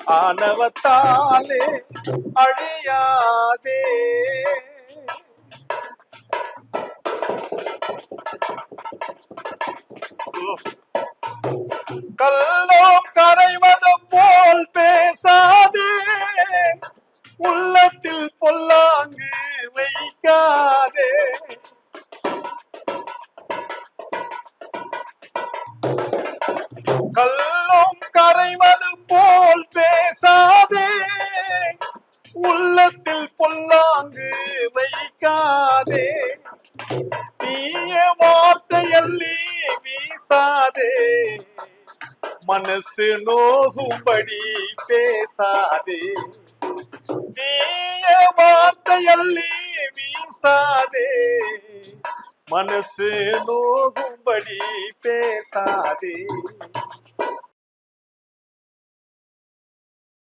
ஆணவத்தாலே அழியாதே. கல்லோ கரைவது போல் பேசாதே, உள்ளத்தில் பொல்லாங்கு வைக்காதே. கல்லும் கரைவது போல் பேசாதே, உள்ளத்தில் பொல்லாங்கு வைக்காதே. தீய வார்த்தையல்லி வீசாதே, மனசு நோகும்படி பேசாதே. தீய வார்த்தையல்லி வீசாதே, மனசு நோகும்படி பேசாதே.